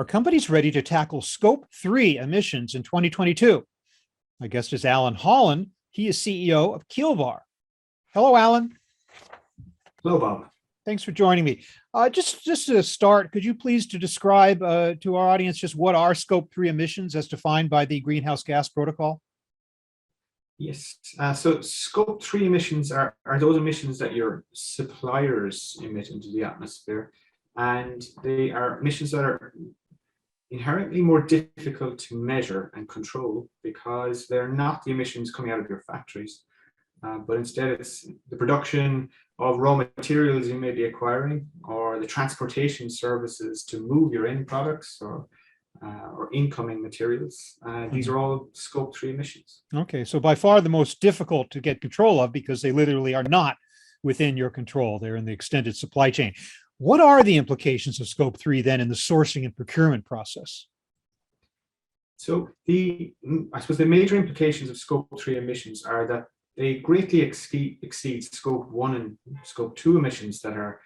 Are companies ready to tackle Scope 3 emissions in 2022? My guest is Alan Holland. He is CEO of Keelvar. Hello, Alan. Hello, Bob. Thanks for joining me. Just to start, could you please describe to our audience just what are Scope 3 emissions as defined by the Greenhouse Gas Protocol? Yes, so Scope 3 emissions are those emissions that your suppliers emit into the atmosphere, and they are emissions that are inherently more difficult to measure and control because they're not the emissions coming out of your factories, but instead it's the production of raw materials you may be acquiring or the transportation services to move your end products or incoming materials. These are all Scope 3 emissions. Okay, so by far the most difficult to get control of because they literally are not within your control. They're in the extended supply chain. What are the implications of Scope 3 then in the sourcing and procurement process? So I suppose the major implications of Scope 3 emissions are that they greatly exceed Scope 1 and Scope 2 emissions that are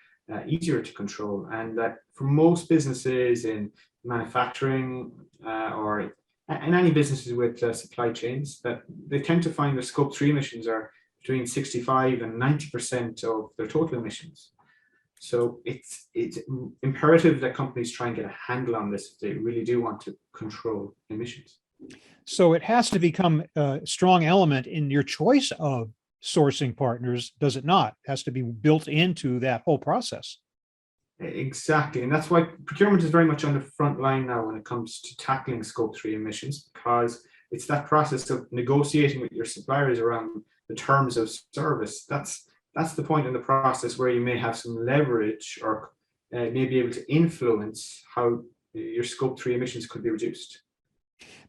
easier to control, and that for most businesses in manufacturing or in any businesses with supply chains, that they tend to find that Scope 3 emissions are between 65 and 90% of their total emissions. So it's imperative that companies try and get a handle on this if they really do want to control emissions. So it has to become a strong element in your choice of sourcing partners, does it not? It has to be built into that whole process. Exactly, and that's why procurement is very much on the front line now when it comes to tackling Scope 3 emissions, because it's that process of negotiating with your suppliers around the terms of service. That's the point in the process where you may have some leverage or may be able to influence how your Scope 3 emissions could be reduced.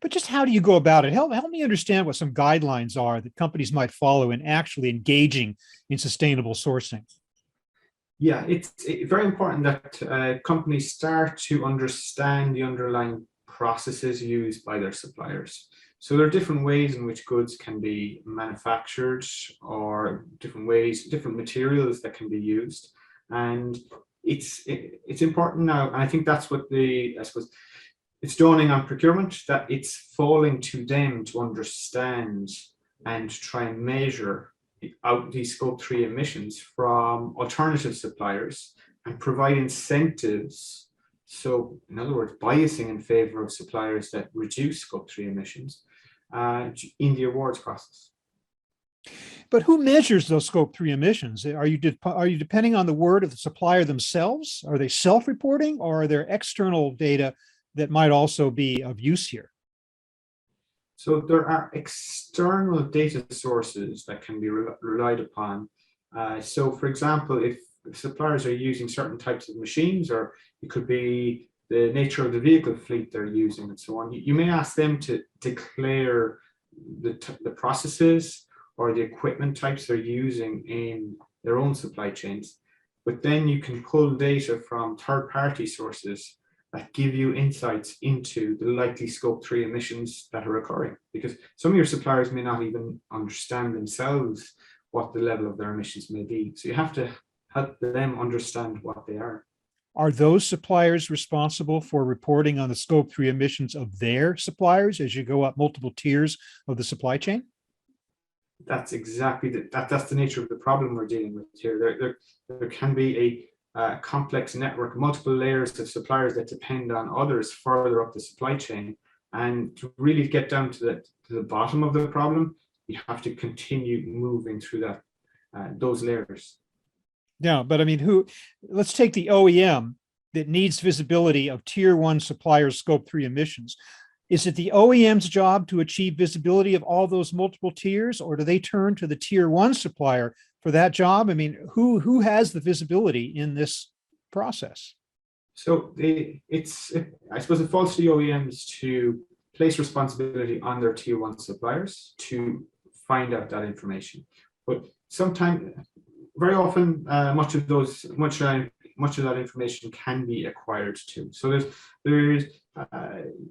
But just how do you go about it? Help me understand what some guidelines are that companies might follow in actually engaging in sustainable sourcing. Yeah, it's very important that companies start to understand the underlying processes used by their suppliers. So there are different ways in which goods can be manufactured, or different materials that can be used. And it's important now, and I think that's what I suppose, it's dawning on procurement that it's falling to them to understand and try and measure out these Scope 3 emissions from alternative suppliers and provide incentives. So in other words, biasing in favor of suppliers that reduce Scope 3 emissions in the awards process. But who measures those Scope 3 emissions? Are you depending on the word of the supplier themselves? Are they self-reporting, or are there external data that might also be of use here? So there are external data sources that can be relied upon. So for example, if suppliers are using certain types of machines, or it could be the nature of the vehicle fleet they're using and so on, you may ask them to declare the processes or the equipment types they're using in their own supply chains. But then you can pull data from third-party sources that give you insights into the likely Scope 3 emissions that are occurring, because some of your suppliers may not even understand themselves what the level of their emissions may be. So you have to help them understand what they are. Are those suppliers responsible for reporting on the Scope 3 emissions of their suppliers as you go up multiple tiers of the supply chain? That's exactly that's the nature of the problem we're dealing with here. There can be a complex network, multiple layers of suppliers that depend on others further up the supply chain. And to really get down to the bottom of the problem, you have to continue moving through those layers. Yeah, but I mean, let's take the OEM that needs visibility of tier 1 suppliers' Scope 3 emissions. Is it the OEM's job to achieve visibility of all those multiple tiers, or do they turn to the tier 1 supplier for that job? I mean, who has the visibility in this process? So I suppose it falls to the OEMs to place responsibility on their tier 1 suppliers to find out that information. But sometimes, very often, much of that information can be acquired too. So there's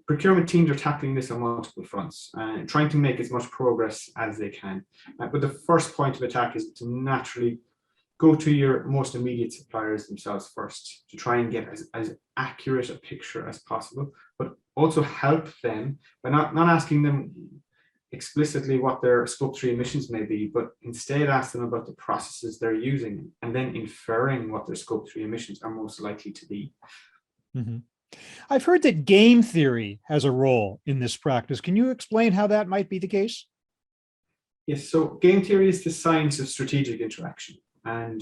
procurement teams are tackling this on multiple fronts and trying to make as much progress as they can. But the first point of attack is to naturally go to your most immediate suppliers themselves first to try and get as accurate a picture as possible, but also help them by not asking them explicitly what their scope 3 emissions may be, but instead ask them about the processes they're using and then inferring what their scope 3 emissions are most likely to be. Mhm. I've heard that game theory has a role in this practice. Can you explain how that might be the case? Yes, so game theory is the science of strategic interaction. And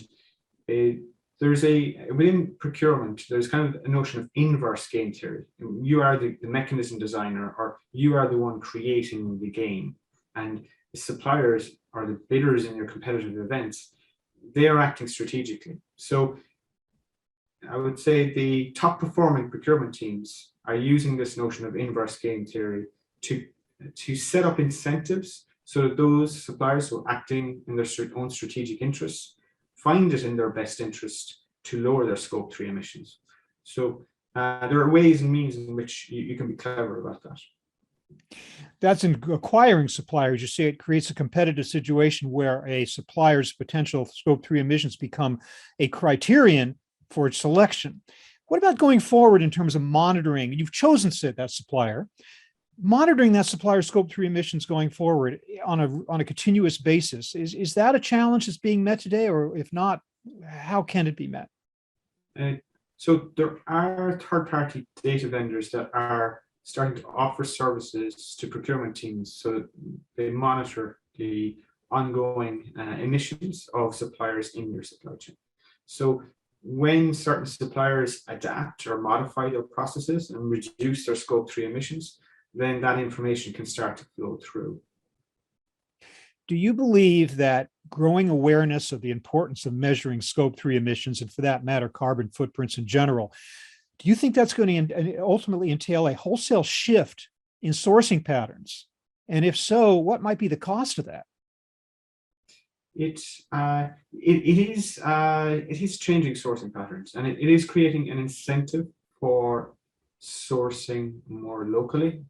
within procurement, there's kind of a notion of inverse game theory. You are the mechanism designer, or you are the one creating the game. And the suppliers or the bidders in your competitive events, they are acting strategically. So I would say the top performing procurement teams are using this notion of inverse game theory to set up incentives so that those suppliers who are acting in their own strategic interests find it in their best interest to lower their scope 3 emissions. So there are ways and means in which you can be clever about that. That's in acquiring suppliers. You say it creates a competitive situation where a supplier's potential scope 3 emissions become a criterion for its selection. What about going forward in terms of monitoring? You've chosen that supplier. Monitoring that supplier's scope 3 emissions going forward on a continuous basis, is that a challenge that's being met today? Or if not, how can it be met? So there are third-party data vendors that are starting to offer services to procurement teams so that they monitor the ongoing emissions of suppliers in your supply chain. So when certain suppliers adapt or modify their processes and reduce their scope 3 emissions, then that information can start to flow through. Do you believe that growing awareness of the importance of measuring scope 3 emissions, and for that matter, carbon footprints in general, do you think that's going to ultimately entail a wholesale shift in sourcing patterns? And if so, what might be the cost of that? It is changing sourcing patterns, and it is creating an incentive for sourcing more locally.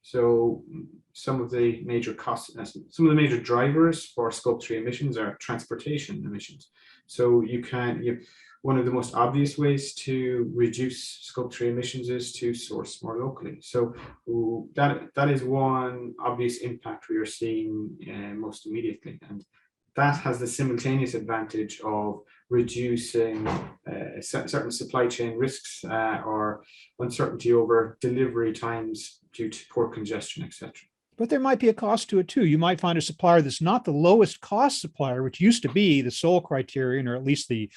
So some of the major major drivers for scope 3 emissions are transportation emissions. So one of the most obvious ways to reduce scope 3 emissions is to source more locally. So that is one obvious impact we are seeing most immediately. And that has the simultaneous advantage of reducing certain supply chain risks or uncertainty over delivery times due to port congestion, etc. But there might be a cost to it too. You might find a supplier that's not the lowest cost supplier, which used to be the sole criterion, or at least the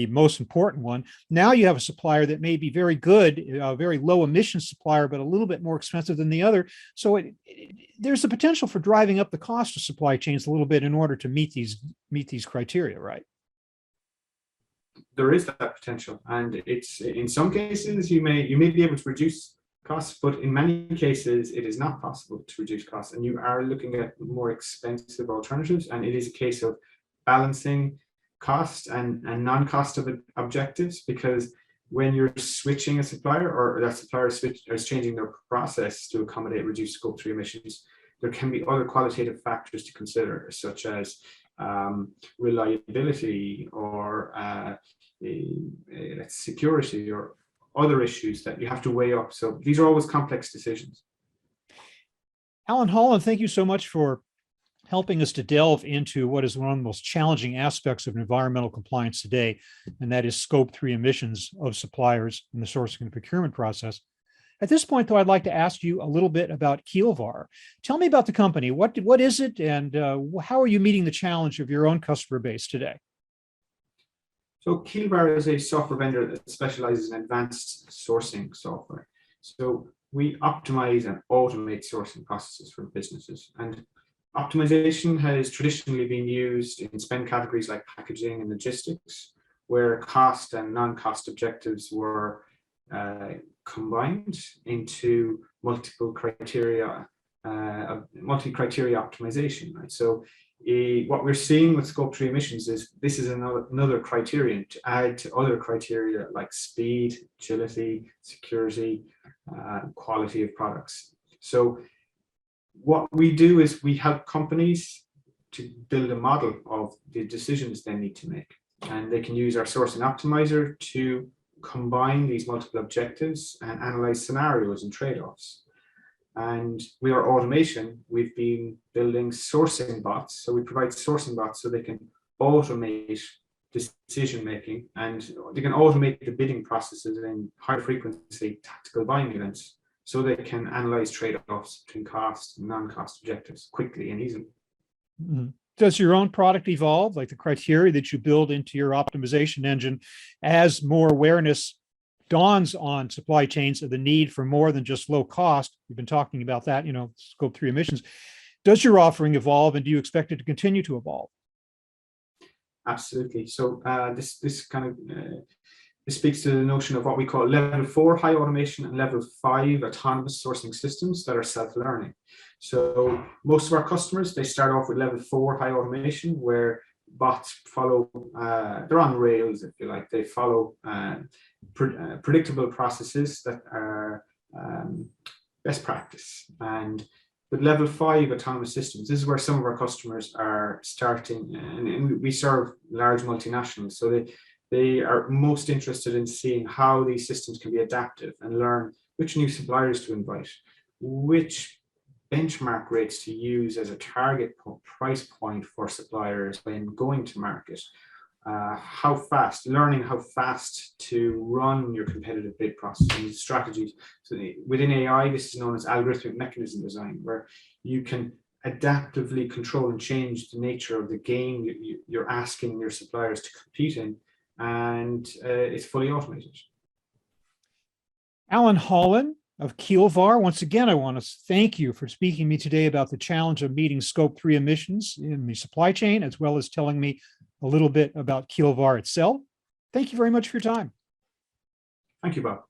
most important one. Now you have a supplier that may be very good, a very low emission supplier, but a little bit more expensive than the other. So there's the potential for driving up the cost of supply chains a little bit in order to meet these criteria, right? There is that potential, and it's in some cases you may be able to reduce costs, but in many cases it is not possible to reduce costs, and you are looking at more expensive alternatives, and it is a case of balancing cost and non-cost of objectives, because when you're switching a supplier, or that supplier is changing their process to accommodate reduced scope 3 emissions, there can be other qualitative factors to consider, such as reliability or security or other issues that you have to weigh up. So these are always complex decisions. Alan Holland, thank you so much for helping us to delve into what is one of the most challenging aspects of environmental compliance today, and that is scope 3 emissions of suppliers in the sourcing and procurement process. At this point, though, I'd like to ask you a little bit about Keelvar. Tell me about the company. What is it, and how are you meeting the challenge of your own customer base today? So Keelvar is a software vendor that specializes in advanced sourcing software. So we optimize and automate sourcing processes for businesses. And optimization has traditionally been used in spend categories like packaging and logistics, where cost and non-cost objectives were combined into multi-criteria optimization. Right? So what we're seeing with scope 3 emissions is this is another criterion to add to other criteria like speed, agility, security, quality of products. So what we do is we help companies to build a model of the decisions they need to make. And they can use our sourcing optimizer to combine these multiple objectives and analyze scenarios and trade-offs. And with our automation, we've been building sourcing bots. So we provide sourcing bots so they can automate decision making, and they can automate the bidding processes in high frequency tactical buying events, so they can analyze trade-offs between cost and non-cost objectives quickly and easily. Mhm. Does your own product evolve, like the criteria that you build into your optimization engine, as more awareness dawns on supply chains of the need for more than just low cost? We've been talking about that, scope 3 emissions. Does your offering evolve, and do you expect it to continue to evolve? Absolutely. So this speaks to the notion of what we call level 4 high automation and level 5 autonomous sourcing systems that are self-learning. So most of our customers, they start off with level 4 high automation, where bots follow, they're on rails, if you like. They follow predictable processes that are best practice. And with level 5 autonomous systems, this is where some of our customers are starting, and we serve large multinationals. So they are most interested in seeing how these systems can be adaptive and learn which new suppliers to invite, which benchmark rates to use as a target price point for suppliers when going to market, learning how fast to run your competitive bid process and strategies. So within AI, this is known as algorithmic mechanism design, where you can adaptively control and change the nature of the game you're asking your suppliers to compete in, and it's fully automated. Alan Holland of Keelvar, once again, I want to thank you for speaking to me today about the challenge of meeting scope 3 emissions in the supply chain, as well as telling me a little bit about Keelvar itself. Thank you very much for your time. Thank you, Bob.